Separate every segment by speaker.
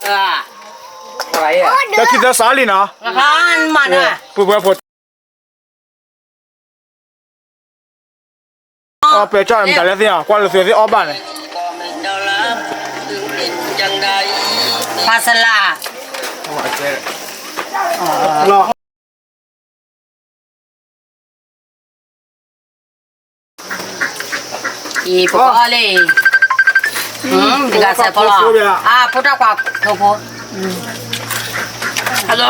Speaker 1: อะไรอ่ะ
Speaker 2: จะคิดจะสาลีนะ
Speaker 3: ร้านมันอ่ะ
Speaker 2: ปุ๊บปุ๊บอ๋อเปจ้ามันแต่ละสิอ่ะกว่าเราเสียที่ออบ้านเลย
Speaker 3: ปลาสลา
Speaker 2: รอ
Speaker 3: อีพอเลยดีกันเสร็จพอละพูดได้กว่าเธอพูดฮัลโหล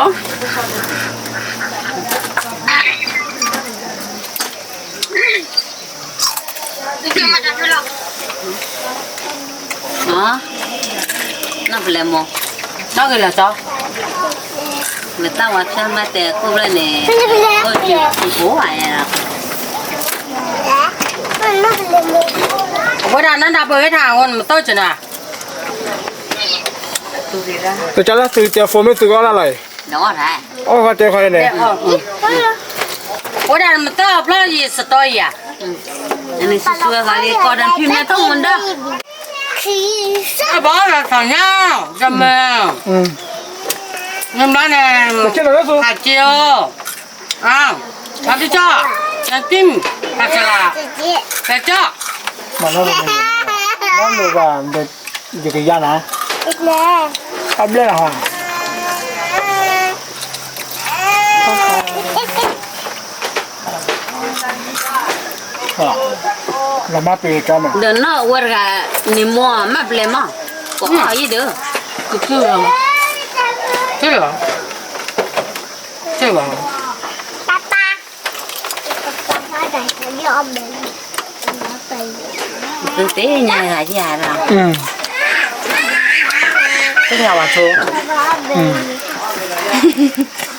Speaker 3: 那不来么？那个了找。我当我他妈的过来呢，我就不玩呀。我让那不会唱，我们到这呢。
Speaker 2: แต่จะละตื่นเจ้าโฟมไม่ตื่นก็อะไร
Speaker 3: 等我来。
Speaker 2: อ๋อเขาเจ้าใครเนี่ย
Speaker 3: 我让他们到不了意思到呀。那你是说啥的？高人平面通文的。不要上香，什么？你们呢？辣椒啊，辣椒酱，香丁，辣椒啦，辣椒。
Speaker 2: มันน่าจะนั่นเลยว่าเด็กเด็กยานะทำเรื่องอะไรเรามาเปิดกันมั้ย
Speaker 3: เดินนอกวัดกันนิมอมาเปล่ามั้งก็เอาอีเด้อคือมั้งใช่เหรอใช่เหรอคือเต้ยายหายยาละก็เดี๋ยวว่าโช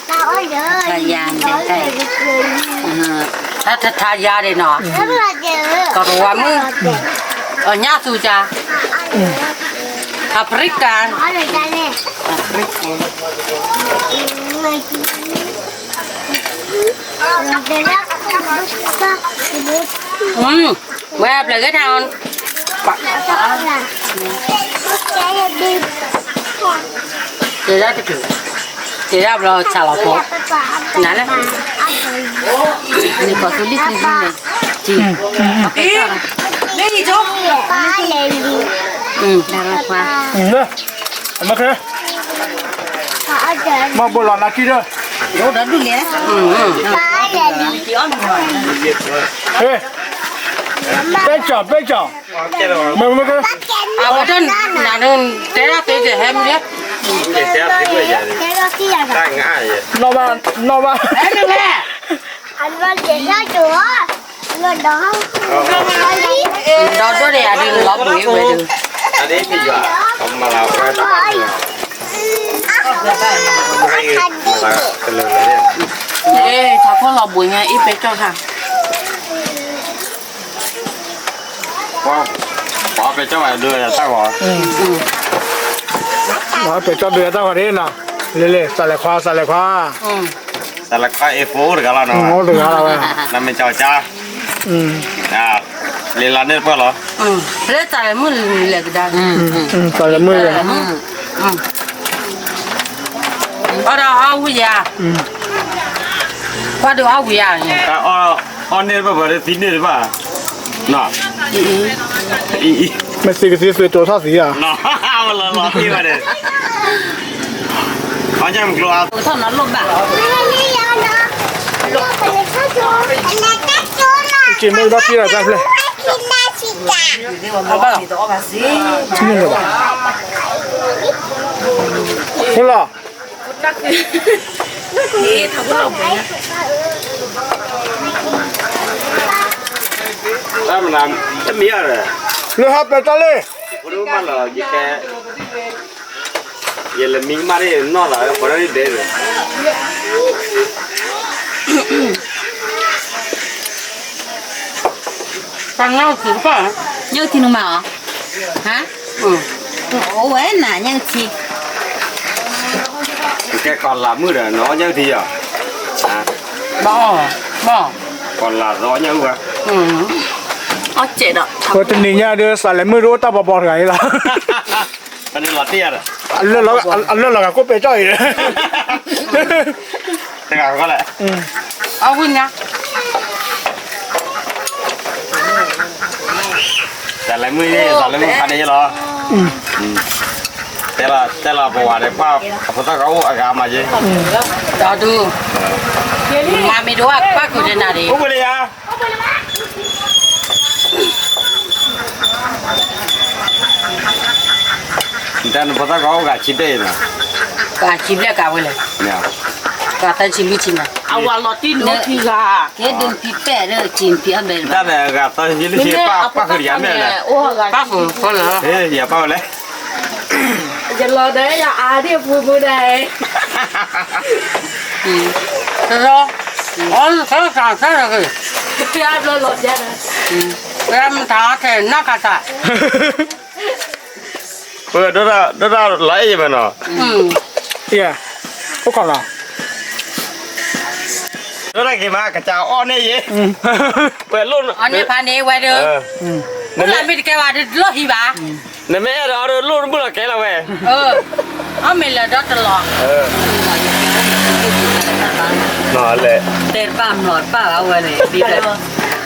Speaker 3: ทายาได้ถ้าทายาได้เนาะก็รู้ว่ามึงหน้าสูจ้าปริกาแวบเลยก็ทำเดี๋ยวจะถึงเดี๋ยวเราชาลาโพนั่นแหละนี่ก็สุดที่สุดเลยจริงนี่จบได้แล้วค่ะ
Speaker 2: เนี่ยมาเถอะมาบุหรี่นักกีฬา
Speaker 3: โยนดูเลย
Speaker 2: เฮ้ยเป็นจ่ามาเถอะ
Speaker 3: เอาไปจนนั่นเดี๋ยวจะเห็นเนี่ย
Speaker 2: นอบ้าน
Speaker 3: เฮ้ยแม่
Speaker 4: อันว่าเดี๋ยวจะจู๋เงินดอง
Speaker 3: ดอตัวเดียวดีล็อกมือไว้ดู
Speaker 1: อันนี้พี่อยู่ผมมาแล้วก็ต้องมาเป็นเลยเนี่ย
Speaker 3: ถ้าคนเราบุญไงอีเป็ดเจ้าค่ะ
Speaker 1: ว้าวว้าวเป็นเจ้าอะไรด้วยใช่หรอ
Speaker 2: มาเป็นเจ้าเดือดตั้งวันนี้นะเล่ๆสาเลควา
Speaker 1: สารคดีเอฟโฟหรือกันล่ะเนาะ
Speaker 2: โอ้เหลืออะไร
Speaker 1: นั่นเป็นเจ้าจ้าเรียนร้านนี้เปล่าเหรอ
Speaker 3: เรียกจ่ายมือเล็กได้
Speaker 2: จ่ายมือเลย
Speaker 3: เอาวุ้ยาพอดูเอาวุ้ยาเนี่ย
Speaker 1: อ๋อเนี่ยแบบว่าที่นี่หรือเปล่าน่ะ
Speaker 2: ไม่สีก็สีสวยตัวเท่าสีอ่ะ
Speaker 1: น่ะเอาละรอพี่มาเลยเขาจะกลัว
Speaker 3: เท่านั้นลงแบบ
Speaker 2: กินไม่ได้ที่ไหนกันเลย
Speaker 3: เอาบ้าง
Speaker 2: ที่นี่เลยคนละ
Speaker 3: นี่ทำเราไป
Speaker 1: แล้วมันจะมีอะไร
Speaker 2: เลือกไปตะเลย
Speaker 1: คุณรู้มั้ยเหรอยี่แกยี่เลยมิงมาได้นอนแล้วคนนั้นเด็ดเลย
Speaker 3: ฟังเล่าสิป่ะยังที่นุ่มเหรอฮะโอ้ยน่ะยังที่
Speaker 1: แกก่อนละมือเด้อน้องยังที่อ่ะ
Speaker 3: บ่
Speaker 1: ก่อนละร้อนยังวะ
Speaker 3: อ๋อเจ็ดอ่ะ
Speaker 2: พอจะหนีเนี่ยเดี๋ยวสาเลไม่รู้ตาบอดไงล่ะ
Speaker 1: อันนี้หลอดเตี้ยอ่ะ
Speaker 2: 알려라가 꽃배 쪄 이래.
Speaker 1: 내가 그거래.
Speaker 3: 아 그냥.
Speaker 1: 잘래 뭐니? 잘래 뭐 하네 로. 때라 보아래 빠 보다 가고 아가마지.
Speaker 3: 나도. 마미도 아빠 그러나리.
Speaker 1: 오버래야. 일단 보다 가고 같이 돼나.
Speaker 3: 같이 빌려 가볼래.
Speaker 1: 네.
Speaker 3: 가다 집이지나.
Speaker 5: 아와 로티 노티가
Speaker 3: 걔들 피빼를 진 피하면.
Speaker 1: 일단 내가 또 일시 빠 그리야면.
Speaker 5: 오가
Speaker 3: 빠고 걸어.
Speaker 1: 예, 야 빠래.
Speaker 5: giờ đấy là đi vui vui đây
Speaker 3: 그래서 오늘 저장 저기.
Speaker 5: cái ai lên lột ra này
Speaker 3: 그럼 다한테 나가자.
Speaker 1: 왜 너라 라이면 너.
Speaker 2: 예. 혹하나.
Speaker 1: 너라 기마 가자 오네 예. 왜 론.
Speaker 3: 언니 반에 와도. 몰라 믿게 와도 로히 봐.
Speaker 1: 내 매를 론 물어 개라 왜.
Speaker 3: 아밀라 더들어.
Speaker 1: 나래.
Speaker 3: 대밤 롯바 와네. 리더.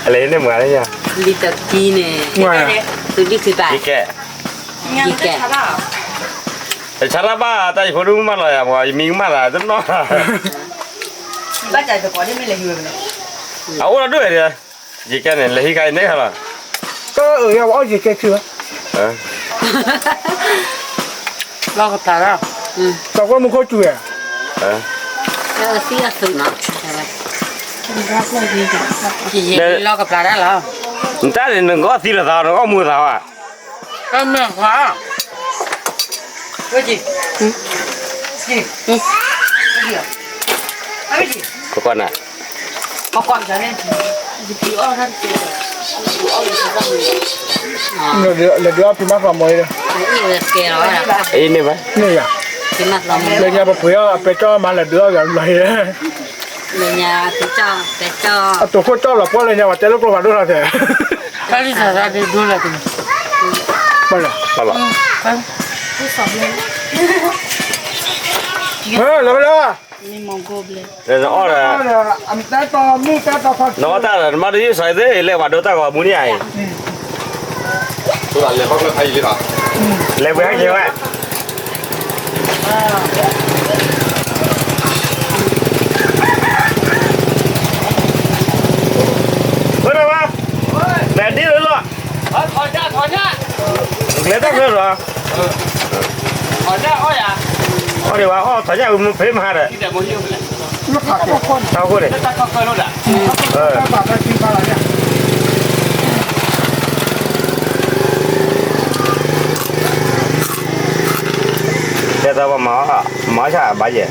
Speaker 1: 알레네 뭐야?
Speaker 3: 리더 기네.
Speaker 2: 뭐야?
Speaker 3: 두디스다.
Speaker 1: 이게.
Speaker 3: 이게.
Speaker 1: 잘해봐. 다시 보는 말이야. 뭐 민말아 좀 너.
Speaker 3: 맞아 저 거리 밀래 이거.
Speaker 1: 아 오라 nữa đi. Gì cái này lấy cái này hả?
Speaker 2: 그 야, 어디 깨끗해?
Speaker 3: 먹었다가.
Speaker 2: 저거 먹고 주야.
Speaker 3: Cái xí là sừng nó. Chị lo gặp lại đó là.
Speaker 1: Người ta thì đừng có tí là tao, nó có mua tao à?
Speaker 3: Em mẹ quá. Cái gì? Gì? Cái gì? Cái gì?
Speaker 1: Có con à?
Speaker 3: Có con trở nên.
Speaker 2: là đứa thì mắc vào mồi rồi.
Speaker 3: Cái gì kìa nói là.
Speaker 1: Ý này vậy?
Speaker 2: Này à?
Speaker 3: Cái mặt lòng.
Speaker 2: Là nhà bà phơi bé cho mà là đứa rồi lấy.
Speaker 3: Người nhà thì cho, để cho.
Speaker 2: À tụi cô cho là qua là nhà bà té lúc vào đứa nào thế?
Speaker 3: Cái gì ra đi đua là gì?
Speaker 2: Bao giờ?
Speaker 1: Bao giờ?
Speaker 2: Là bao giờ?
Speaker 1: Rồi nó là
Speaker 2: Anh ta to mi ta to phát.
Speaker 1: nó ta là mà đi xoay thế lẹ vào đâu ta gọi muốn như này.
Speaker 6: tôi là bác là thầy đi hả?
Speaker 1: Lẹ với anh nhiều ạ. Bữa nào ba? Nè đi rồi lo.
Speaker 5: thôi nhá
Speaker 1: Lẹ tao rồi rồi.
Speaker 5: thôi nhá ôi à
Speaker 1: Thôi đi vào, thôi nhá phê mà rồi.
Speaker 5: để bao nhiêu
Speaker 2: Nó khạc cái con.
Speaker 1: Tao có đấy.
Speaker 5: ta coi luôn đã
Speaker 2: Các bạn phải xin vào lại.
Speaker 1: Để tao mở ra bà gì?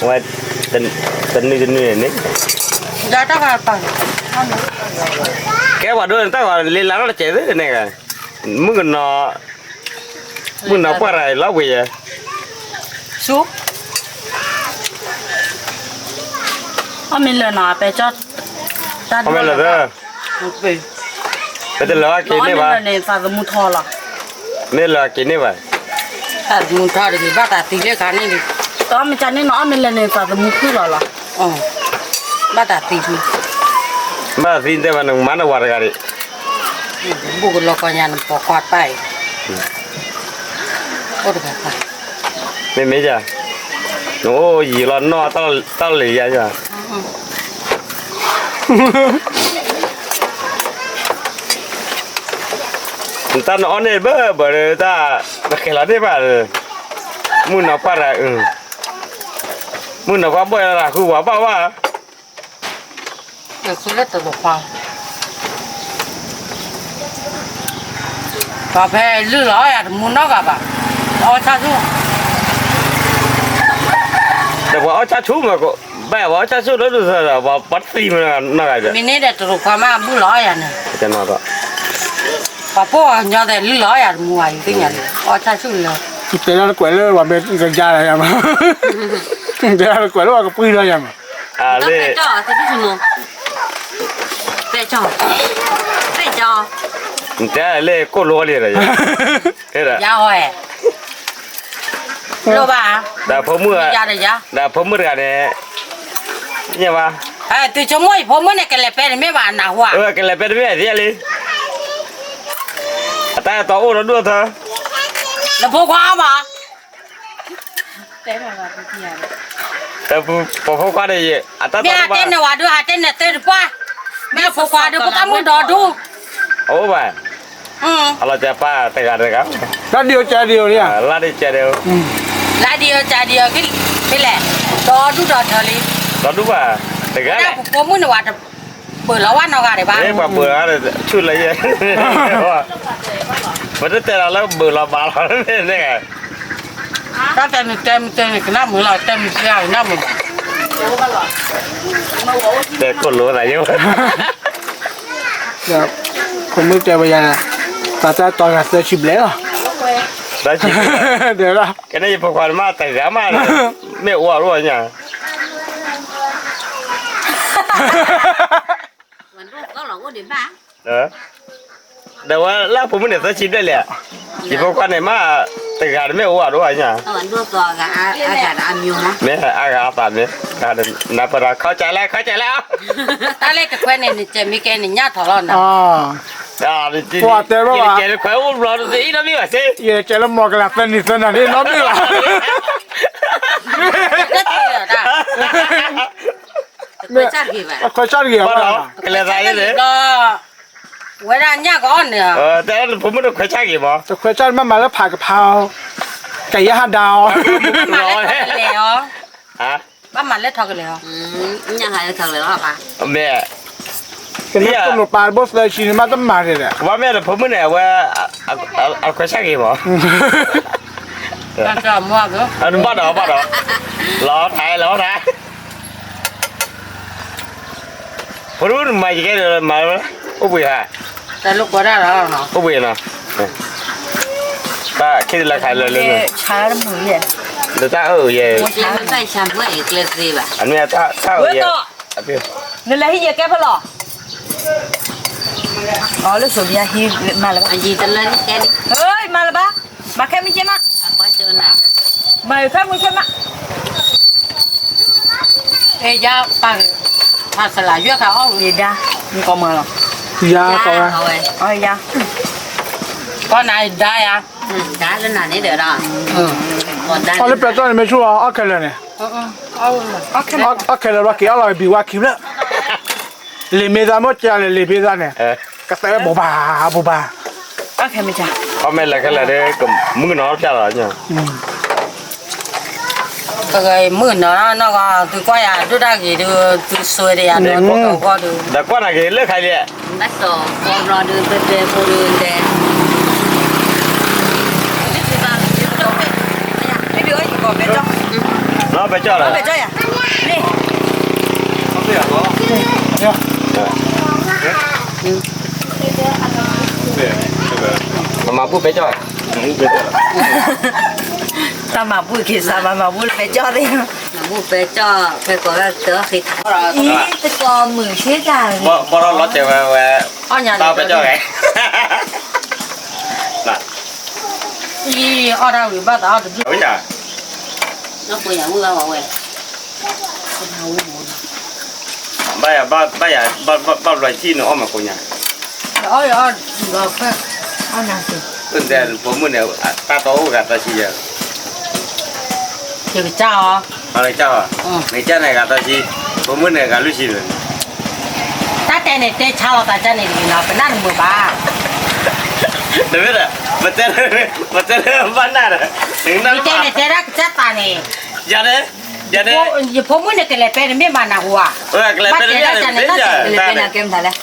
Speaker 1: Ngoài tình này.
Speaker 3: Ra đó là bằng.
Speaker 1: Kéo vào đuôi tao vào lên lá nó chạy thế này kìa. Muốn nó qua rồi lá quỳ vậy.
Speaker 3: Xuống.
Speaker 5: mình là nói về cho
Speaker 1: Không biết là thế.
Speaker 3: Vì.
Speaker 1: Bây giờ là cái này bà.
Speaker 5: này phải mua thò là
Speaker 1: Nên là cái này bà.
Speaker 3: Ta muốn thao được thì bắt ta tí lấy cái này đi.
Speaker 5: đó mình cho nên nó mình là này phải mua khứ là
Speaker 3: Bắt ta tí đi.
Speaker 1: Bà tin thế mà nó má nó qua rồi cái.
Speaker 3: Buku lo kau yang nampak kuat pai. Oh dekat pai.
Speaker 1: Mấy giờ? Nó gì là nó tao lì ra chưa? Người ta nó này bởi ta cái là thế bà muốn nó qua rồi muốn nó qua bơi là khu quá bao quá.
Speaker 3: Được sulit tu khoang. Cà phê lư lõ à muốn nó cả bà. Cha chú.
Speaker 1: Để bỏ cha chú mà có bé bỏ cha chú đó được rồi là bỏ bắt phim nó cái gì?
Speaker 3: Mình này để tu khoang mà bu lõ à nè.
Speaker 1: Cho nó đó.
Speaker 3: Bà bố nhớ để lư lõ à mua ai cái nhà này. Cha chú lõ.
Speaker 2: Thế là quậy lên và bên gần ra này mà. Thế là quậy lên và cái pui ra mà.
Speaker 1: À
Speaker 3: Nó
Speaker 1: đây.
Speaker 3: phải cho thì biết gì phải cho. Phải cho.
Speaker 1: Thế là cô lúa liền rồi. Thế là.
Speaker 3: Dạ hồi. โลบ้า
Speaker 1: แต่ผมเมื่อย
Speaker 3: าเลยยา
Speaker 1: แต่ผมเมื่อกันเนี่ยว่า
Speaker 3: ตัวชมวยผมเนี่ยกันเลยเป็นไม่หวานหนาหัว
Speaker 1: กันเลยเป็นไม่ได้เลยแต่ต่อโอ้เราด้วยเธอ
Speaker 3: แล้วพวกว้าวะ
Speaker 1: แต่ผมพกว่าได้อัตรา
Speaker 3: แม่เต้นเนี่ยว่าดูหาเต้นเนี่ยเต้นป่ะแม่พวกว้าดูก็ต้องมือดอดู
Speaker 1: โอ้บ่เราจะป้าแต่กันเลยครับ
Speaker 2: แล้วเดียวใจเดียวเนี่ย
Speaker 1: ลาได้เจเดียว
Speaker 3: ลายเดียวใจเดียวก็แหละดอดูดอเธอเลย
Speaker 1: เราดูว่าแต่กัน
Speaker 3: แล้วผมมือเนี่ยว่าจะเปิดแล้วว่าน้องอะไรบ้าง
Speaker 1: เอ๊ะเบื่ออะไรชุดอะไรเนี่ยมันจะแต่เราแล้วเบื่อเราบ้าเราเนี่ยไง
Speaker 3: ถ้าเต็มก็น้ำมือเราเต็มเสียน้ำมือ
Speaker 1: แต่คนรู้อะไรเยอะ
Speaker 2: เดี๋ยวผมไม่ใจไปยังนะตาตาตอนกันเสียชิบแล้ว
Speaker 1: ได้ชิม
Speaker 2: เดี๋ยวละ
Speaker 1: cái này phục hoàn mà tại giá mà mẹ ủa rồi nhỉ
Speaker 3: มันรูปก็หลอกว่าเดี๋ยวบ้า
Speaker 1: đó đâu là phụ nữ ta chín đây lẹ chỉ phục hoàn này mà tại giá mẹ ủa rồi nhỉ
Speaker 3: มันรูปตัวกับอากาศอามิวนะ
Speaker 1: mẹ à tàn mẹ à nãy bữa khó chạy lại
Speaker 3: ตาเล็กกับแควนเนี่ยจะมีแกเนี่ยญาติทะเลาะนะ
Speaker 2: อ๋อ
Speaker 1: à thì cái khỏe uống rồi thì nó biết là gì
Speaker 2: เย่เจแล้วมองกันละเป็นนิสัยนั่นนี่ล้อมนี่ละ
Speaker 3: ก็เที่ยวได้ไม่ใช่กี่แบบ
Speaker 2: คอยชอบเกี่ยว
Speaker 1: bắt
Speaker 2: ว่า
Speaker 1: đầu cái này ra cái gì
Speaker 3: ก็เวลาเนี่ยก็อ่อนเนี่ย
Speaker 1: แต่phụ nữ khỏe chắc gì mà
Speaker 2: แต่คอยชอบมาแล้วผัดกะเพราไก่ย่างดาว
Speaker 3: มาเล่นทอกันเลยเหรอ
Speaker 1: hả
Speaker 3: บ้านมันเล่นทอกันเลยเหรอยังหายทอเลยหรอปะ
Speaker 1: mẹ
Speaker 2: เป็นนักตุนปลาบอสเลยชินมาต้องมาเลยแหละ
Speaker 1: ว่าแม่ผมไม่แน่ว่าเอาขวดชักกี่หมอ
Speaker 3: การจะมั่วก็
Speaker 1: อันบ้าดอกล้อท้ายผมรู้ไม่ใช่แค่มาโอ้บุยฮะ
Speaker 3: แต่ลูกก็ได้แล้วเนาะ
Speaker 1: โอ้บุยนะป้าคิดอะไรใครเลย
Speaker 3: ใช้แล้วมือเนี่ย
Speaker 1: เดี๋ยวถ้าเย่
Speaker 3: มันใส่แชมพูอีกเลยสิแบบ
Speaker 1: อันนี้ถ้าเย่พี่
Speaker 5: นี่แหละที่เยอะแก่พอหรออ๋อลูกสาวเนี่ยฮีมาแล้ว
Speaker 3: อันนี้จะเล่นแกนี่
Speaker 5: เฮ้ยมาแล้วปะมาแค่ไม่ใช่มะ
Speaker 3: ก็เจอหนัก
Speaker 5: มาแค่ไม่ใช่มะ
Speaker 3: เอ้ยยาปังภาษาลาวเยอะค่ะอ๋อ
Speaker 5: ดีด้ามีกองมือหรอย
Speaker 2: าเขา
Speaker 3: เอาไว้
Speaker 5: อ๋อยา
Speaker 3: ก็นายได้อะได้แล้วนานนี้เดี๋ยวเราก่อนได้
Speaker 2: เอาเลยเปล่าตอนนี้ไม่ชัวร์เอาแค่เลยเนี่ย เอาแค่เลยว่ากี่อะไรบีว่าคิวละเลยไม่ได้หมดจะเลยไม่ได้เนี่ยกระแตบูบา
Speaker 5: โอเคไม่จ้า
Speaker 1: เขาไม่ละกันเลยก็มึงน้องใช่หรอเนี่ย
Speaker 3: cái mưa nó có từ qua à tôi đang gì từ xuôi đi à nó có cầu qua được
Speaker 1: แต่กว่าไหนเลือกใครเนี่ย
Speaker 3: đất sổ con rò đường từ đây qua đường đây
Speaker 5: ไม่เดือดก่อนไปจ้า
Speaker 1: nó phải cho
Speaker 5: ไป
Speaker 1: là
Speaker 5: จ้าอ่ะนี่
Speaker 1: mà bút phải cho
Speaker 5: ตามาบุ้ยคิดซามาบุ้ยไปจ้าดิ
Speaker 3: nó mua về cho về có cái tớ khi thả
Speaker 5: อีตะกอมือเชี่ยจ้า
Speaker 1: บ่เราล้อเจ็บว่า
Speaker 3: ở nhà
Speaker 1: ตาไปเจ้าไงน่ะ
Speaker 3: đi ở đâu bị bắt ở được
Speaker 1: เฮ้ยจ้ะ
Speaker 3: nó bây giờ mưa mà về
Speaker 1: บ้าไรที่น้องมาคนเนี่ย
Speaker 3: ở rồi phải ở nhà thì
Speaker 1: ตั้งแต่ผมมันเนี่ยตาโตกับตาชีอะ
Speaker 3: thì cái chào
Speaker 1: อะไรเจ้าอ่ะในเจ้าไหนกับตาชีผมมันเนี่ยกับลูกชีเลย
Speaker 3: ta tên này tên chào ta tên này thì nó phải năn mưa ba
Speaker 1: เดี๋ยวเนี่ยมันเริ่มบ้านนั่นถึงนั่น
Speaker 3: cái tên này tên ra cái ta này
Speaker 1: อย่าเด้
Speaker 3: ผมมือเนี่ยก็เลยเป็นไม่มาหนักหัว
Speaker 1: cái nàyเป็นเนี่ยเป็นจ้ะ
Speaker 5: เป็นอะไรเกมถ่ายเลย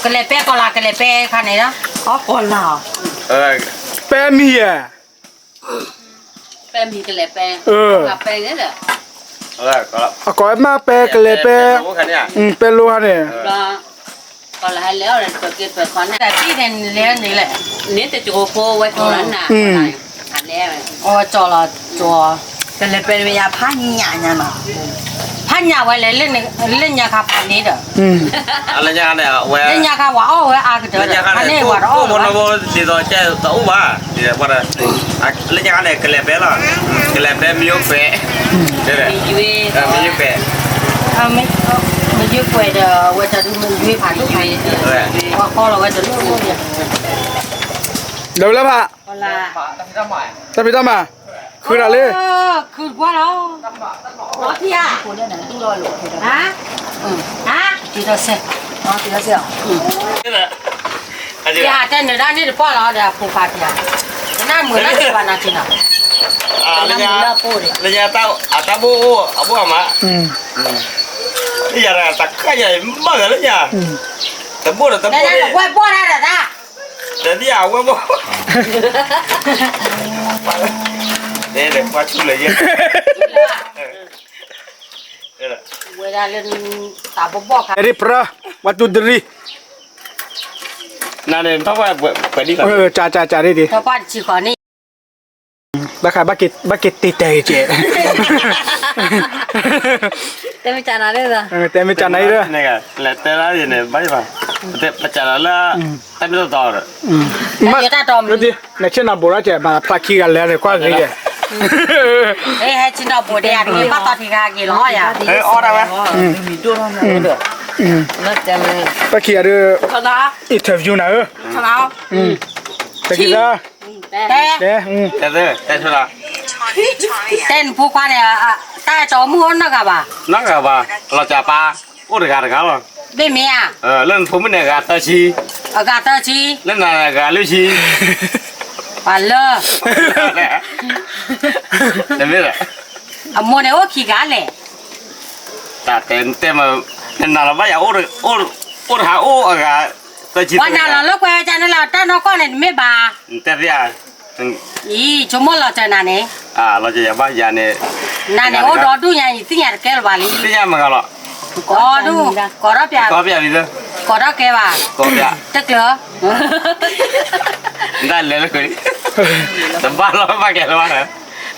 Speaker 3: ก็เลยเป็นก็ลาก็เลยเป็นข้างไหนนะ
Speaker 5: อ๋อก่อนเหรอ
Speaker 2: แปมีอ่ะ
Speaker 3: เป็นมีก็เลยเป็น กับเป็นนี่แหละ
Speaker 1: ก็
Speaker 2: เอาก่อนมาแปกันเลยแปเป็นรู้ฮะเนี่ย
Speaker 3: ก็เลยให้แล้วเลยตัวกินตัวคอนแต่ที่เนี่ยเลี้ยงนี่แหละนี่แต่จูโคไว้ตรงนั้นน่ะอันแล้วอ๋อจอละจอ
Speaker 5: เป็นเลยเป็นเวลาผ้าหยาเนี่ยเนาะ
Speaker 3: พ พันยาไว้เลยเล่นยาคาพันนี้เด้อ
Speaker 1: อะไรอย่างเงี้ยเว้ย
Speaker 3: เล่นยาคาว่าอ้อเว้ยอาก็เด้อ
Speaker 1: อะไรอย่าง
Speaker 3: พัน
Speaker 1: เงี้
Speaker 3: นี้
Speaker 1: ย
Speaker 3: ว่าอ้อ
Speaker 1: โอ้โหโน้ตดีต่อเจ้าตัวบ้าดีแต่ว่าอะไรอย่างเงี้ยกระเล็บแล้วกระเล็บมีอยู่เป๊ะเด้อ
Speaker 3: มีอยู่
Speaker 1: มีอยู่เป๊ะ
Speaker 3: ไม่อยู่ป่วยเด้อว่าจะดูมันอยู่ผ่านทุกทีว่าพอเราว่าจะรู้เนี่ย
Speaker 2: เดี๋ยวแล้วป่ะ
Speaker 3: พอละ
Speaker 2: จะไปตั้มมาคืออะไร
Speaker 3: คือว่าเรารถที่อ่ะฮะฮะตีตัวเสร็จตีตัวเสร็จ
Speaker 1: นี่แหละอันนี้
Speaker 3: ที่หาเต้นเดี๋ยวนี่พ่อเราเดี๋ยวผูกขาดเนี่ยน่าเหมือนน่าจะวันอาทิตย์น่ะ
Speaker 1: อะไรอย่างเงี้ยอะไรอย่างเต้าตาบูอาบูมานี่อย่างไรตักข้าวใหญ่มากเลยเนี่ยแต่บูแต่บู
Speaker 3: นั่นบอกว่าพ่อได้แต่น่ะ
Speaker 1: แต่ที่เอาว่าบูเนี่ยเด็กว่าชุดเลยเนี่ยนี่แหละ
Speaker 3: เวลาเล่นตาบอกครับ
Speaker 2: Dari pernah waktu dari.
Speaker 1: นั่นเองเพราะว่าเปิดดีกว่า
Speaker 2: Cari di.
Speaker 3: ชาวบ้านชีขอนี่
Speaker 2: Bakit tita je.
Speaker 5: แต่ไม่จานาได้ละ
Speaker 2: Temi cana itu.
Speaker 1: นี่ไงแล้วแต่ละอย่างเนี่ยไม่ป่ะแต่ปัจจัยละแต่ไม่ต้องต่อเลย
Speaker 3: เดี๋ยวตาตอม
Speaker 2: Jadi, nak cina bola je, mana plaki kan leh, kuat ni je.
Speaker 3: เฮ้ยให้ชินดอกบัวแดงนี่ป้าตอนที่กากี่ร้อยอ่ะ
Speaker 1: เฮ้ยออได้ไหม
Speaker 5: มีตัวนั่นเลยนั่นจะเลย
Speaker 2: Plaki ada
Speaker 5: เขาด่า
Speaker 2: interview na.
Speaker 5: เขาด่า
Speaker 2: Plaki dah.
Speaker 3: แต่
Speaker 2: Deh.
Speaker 1: แต่เท่าไหร่
Speaker 3: เต้นผู้ควานเนี่ยใต้จอมือนั่นกับบ่า
Speaker 1: นั่งกับว่าเราจะปาโอ้เด็กกันหรอ
Speaker 3: ไม่มีอ่ะ
Speaker 1: เล่นผมเนี่ยกับตาชี
Speaker 3: อากาศเตอร์ชี
Speaker 1: เล่นอะไรกับลูชี
Speaker 3: ปันเลอ
Speaker 1: แต่ไม่ละ
Speaker 3: อ่ะมัวเนี่ยโอ้ขี้กันเลย
Speaker 1: แต่เต็มเป็นนาเราไม่อยากโอ้หาโอ้อะไรตาชี
Speaker 3: วันนั้นเราลูกแกจะนั่นเราแต่น้องก็เนี่ยไม่บา
Speaker 1: แต่เนี่ย
Speaker 3: อีชั่วโมงเราจะนั่นเนี่ย
Speaker 1: เราจะยังบ้านยาเนี่ย
Speaker 3: นั่นเนี่ยโอ้ดอดูยังสิ่งอย่างแกว่าลี
Speaker 1: ที่ยังมันก็หรอ
Speaker 3: ก็ดูก็รับยา
Speaker 1: ก็เปียดีเลย
Speaker 3: ก็รับแกว่า
Speaker 1: ก็เปีย
Speaker 3: ตึกเหรอ
Speaker 1: ได้เลยเลยแต่บ้านเราไม่แก่แล้วนะ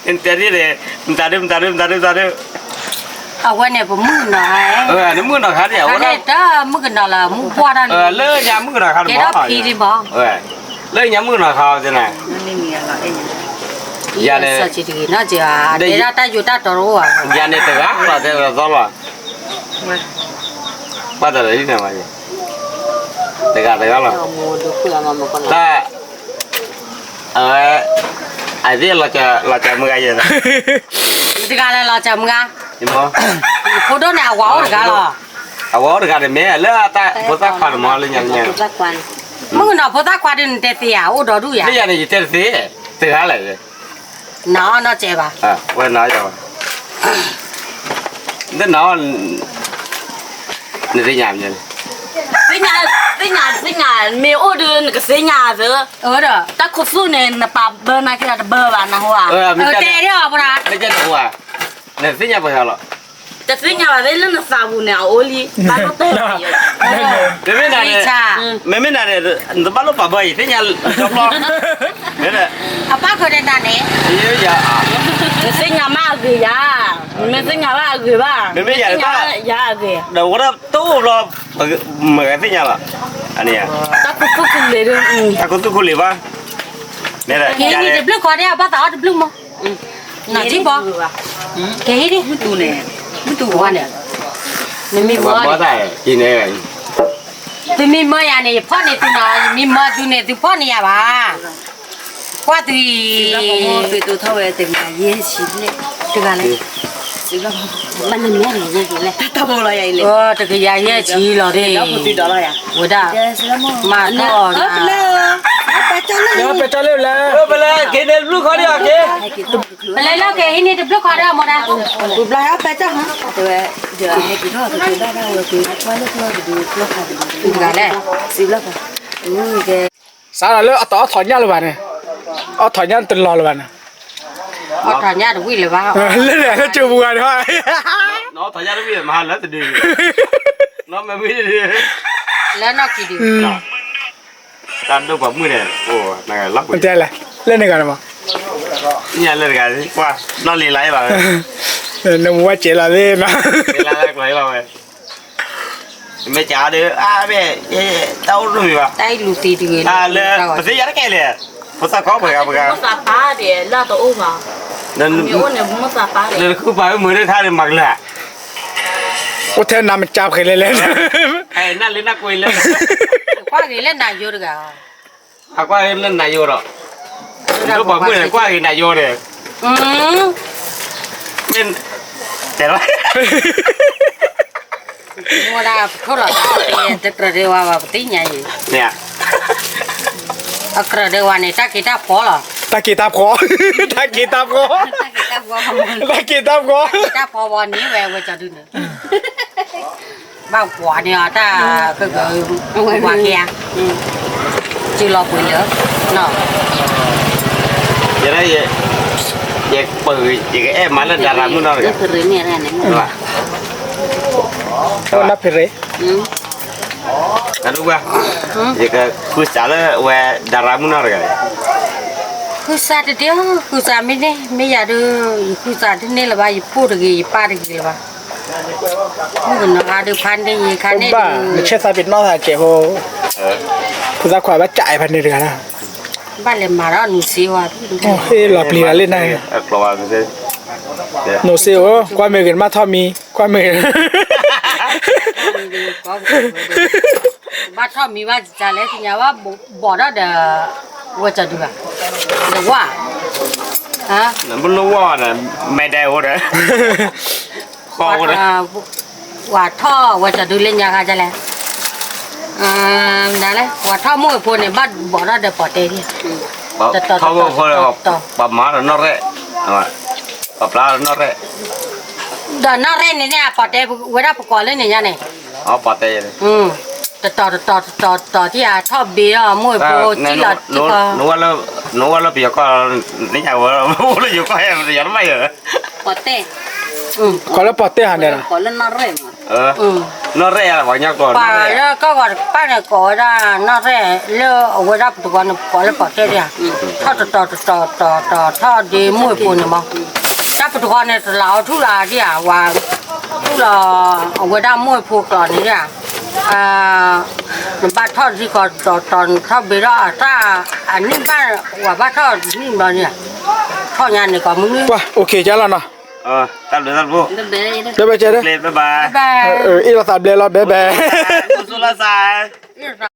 Speaker 1: เป็นแต่ที่เลยมันตาดื้อ
Speaker 3: เอาไว้เนี่ยผมมือหน่อย
Speaker 1: นี่มือหน่อยครับเดี๋ยว
Speaker 3: อันนี้ถ้ามือกันหน่อยละมือปวดนั่น
Speaker 1: เลิกยามมือหน่อยครับ
Speaker 3: แกรับพีดิบ่
Speaker 1: เลิกยามมือหน่อยครับจะไหน
Speaker 5: ไม่มีอะไร
Speaker 3: ยาเนี่ยสัจจิน่าจะเดี๋ยวถ้าอยู่ถ้าตัวรู้อ่ะ
Speaker 1: ยาเนี่ยแต่ละเราจะต้องละว่าแต่ละที่ไหนมาเนี่ยแต่ละละ
Speaker 3: เอาหมูดูเพื่อมาหมดกัน
Speaker 1: ถ้าไอ้ที่เราจะมือกันนะ
Speaker 3: ที่การเราจะมึงอ่ะ
Speaker 1: ยิมบ่
Speaker 3: พูดด้วยเนี่ยว้าวที่การเหรอ
Speaker 1: เอาว่าเด็กกันเนี่ยเลิกแต่พอสักพันมาเลยยัง
Speaker 5: สักวัน
Speaker 3: มึงเนาะพูดตาควาดินเตียโอ้ดอดูอย่า
Speaker 1: นี่ยังนี่เจ็ดสิถึงอะไรเลย
Speaker 3: น้อเนาะเจ็บอ่ะ
Speaker 1: วันน้อยจังนี่น้องนี่ได้ยามยัง
Speaker 5: สิงามีโอเดือนก็สิงาเถอะ
Speaker 3: เด้อ
Speaker 5: แต่คุสู้เนี่ยนะปาเบอร์นะคือเบอร์วันนะหัว
Speaker 3: เตะเด้อปะนะ
Speaker 1: ไม่ใช่หัวเนี่ยสิยามไปหรอ
Speaker 5: แต่สิงาได้เล่นซาบูเนี่ยโอลีบ้านก็เต้นอยู่
Speaker 1: ไม่นานเลยไม่นานเลยแต่บ้านเราป่าใบสิยามจบแล้วเนี่ย
Speaker 3: เอาป้าเคยได้นานเนี่ย
Speaker 1: เยอะแยะ
Speaker 5: สิงามากคือยาไม่สิงามากคือบ้างยาคือ
Speaker 1: เดี๋ยวเราตู้เราเหมือนสิยามอ่ะอันนี้
Speaker 5: แต่คุสู้กันเลยด้วย
Speaker 1: ถ้าคุณตู้คุณหรือเปล่าเนี่ยแหละ
Speaker 3: เฮ้ยนี่เด็กลูกคนเนี่ยป้าต่อเด็กลูกมั้งน่าจริงป่ะเฮ้ยดิไม่ดูเนี่ยไม่ดูว่าเนี่ยไม่มี
Speaker 1: ว่า
Speaker 3: ว่า
Speaker 1: ได้กินเอง
Speaker 3: ตัวมีมาอย่างนี้พ่อเนี่ยตัวน่ะมีมาตัวเนี่ยตัวพ่อเนี่ยบ้าว่าตัว
Speaker 5: 对都他为这个也行嘞，
Speaker 3: 这个嘞，
Speaker 5: 这个蛮能面的也行嘞，他不了也嘞，
Speaker 3: 这个也急了的，
Speaker 5: 要不对着了呀，
Speaker 3: 我的马上
Speaker 5: 不了，白叫了，
Speaker 2: Dah pecah le lah.
Speaker 1: ไปเลยกินเด็กลูกเขาดิโอเค
Speaker 3: 来了，给你的不快点么的，
Speaker 5: 不了要白叫哈，对不对？这还给他，给他那我给他那个就不好的，
Speaker 3: 这个嘞，
Speaker 5: 是了吧？个
Speaker 2: Salah le atau thanya le bana. Oh thanya telur le bana.
Speaker 3: 我看人家都为了吧，
Speaker 2: Le le cuba bukan ha.
Speaker 1: น้องทายาทวิ่งมาแล้วจะดีน้องไม่วิ่งดี
Speaker 3: 来那给的，
Speaker 1: การดูแบบมือเนี่ยโอ้นั่นล็อก
Speaker 2: Betul lah. Le ni kan apa?
Speaker 1: เนี่ยเลยกันว่าน้องลีไลบ้าง
Speaker 2: no mua chế là lên mà
Speaker 1: Thế là lấy rồi mẹ chả được mẹ tao rồi mà
Speaker 3: tay lụt thì người
Speaker 1: lên mà thấy giá cái này có sao có bờ bờ
Speaker 5: Mất xa phá để la tổ mà.
Speaker 1: nên
Speaker 5: Nhiều này mất xa phá để.
Speaker 1: nên cứ phải mới đến thay được mặc là
Speaker 2: ô thế nào mình chào cái lên
Speaker 1: hay nó lên nó quên lên
Speaker 3: qua cái lên này vô được à
Speaker 1: qua lên này vô rồi nó bảo mới là qua cái này vô này bên chạy rồi
Speaker 3: mua ra thôi là cái cờ đều vào tí nhảy
Speaker 1: nè
Speaker 3: cờ đều vào này ta kita khó là
Speaker 2: ta kitab khó ta kitab khó ta kitab khó
Speaker 3: ta khó vào ní về với cho đi nữa bao quả này ta cái quả kia chưa lo quỷ nữa nó
Speaker 1: vậy đấy vậy bự vậy cái em mà lên đà làm nó rồi
Speaker 3: cái rưỡi này này
Speaker 2: nó phải đấy
Speaker 1: đúng không vậy cái cứ trả lời về đà làm nó rồi
Speaker 3: cứ xa thì tiếc cứ xa mấy này mấy giờ đưa cứ xa thế này là bao nhiêu phút được gì ba được gì là bao mình nó được phan đi gì khăn
Speaker 2: ông
Speaker 3: đấy
Speaker 2: bà mình chết sao biết nó là kiểu hồ cứ ra khỏi bắt chạy phần này được à
Speaker 3: ba lần mà đó nụ xíu à
Speaker 2: ê lọp lì lên này nụ xíu qua mấy cái mắt thò mi qua mấy cái
Speaker 3: ba thọ mi ba trả lấy thì nhà ba bỏ đó để qua chợ được à được quá hả
Speaker 1: nó muốn lâu quá nè mày đeo rồi kho rồi
Speaker 3: quả thọ qua chợ được lên nhà cái chợ này đấy quả thọ mỗi phụ này bắt bỏ đó để bỏ tiền đi
Speaker 1: kho kho bà má rồi nó rẻ bà lá nó rẻ
Speaker 3: đó nó rẻ này nè bỏ tiền với đó bỏ lên này nha này
Speaker 1: bỏ tiền
Speaker 3: ต่อที่ชอบบีอ่ะมวยโปที่ละที่ก็
Speaker 1: นู้ว่าเราเปียก็นี่อย่างว่าเราอยู่ก็ให้มันยังไม่เหรอ
Speaker 3: ปอเต้
Speaker 2: có là bỏ tiền hẳn đấy à
Speaker 3: ขอเล่นน่าเร่
Speaker 1: nó rẻ là bao nhiêu còn
Speaker 3: ป่าแล้วก็ก่อนป้าเนี่ยก่อได้น่าเร่เลือเอาไว้รับตัวเนี่ยก่อแล้วปอเต้เนี่ยถ้าถ้าดีมวยโปเนี่ยมั้งรับตัวเนี่ยเราทุลาที่อ่ะว่าทุลาเอาไว้ได้มวยโปก่อนนี่เนี่ยบ้านทอดที่ก่อนตอนทอดเบลล์ถ้าอันนี้บ้านว่าบ้านทอดนี่มาเนี่ยทอดงานเนี่ยก่อนมึงนี่
Speaker 2: wow ok chả là nào
Speaker 1: tao được tao vô
Speaker 2: bye bye chơi đấy
Speaker 1: bye bye
Speaker 3: bye
Speaker 2: ít là tạm biệt là bye bye
Speaker 1: Cô la sai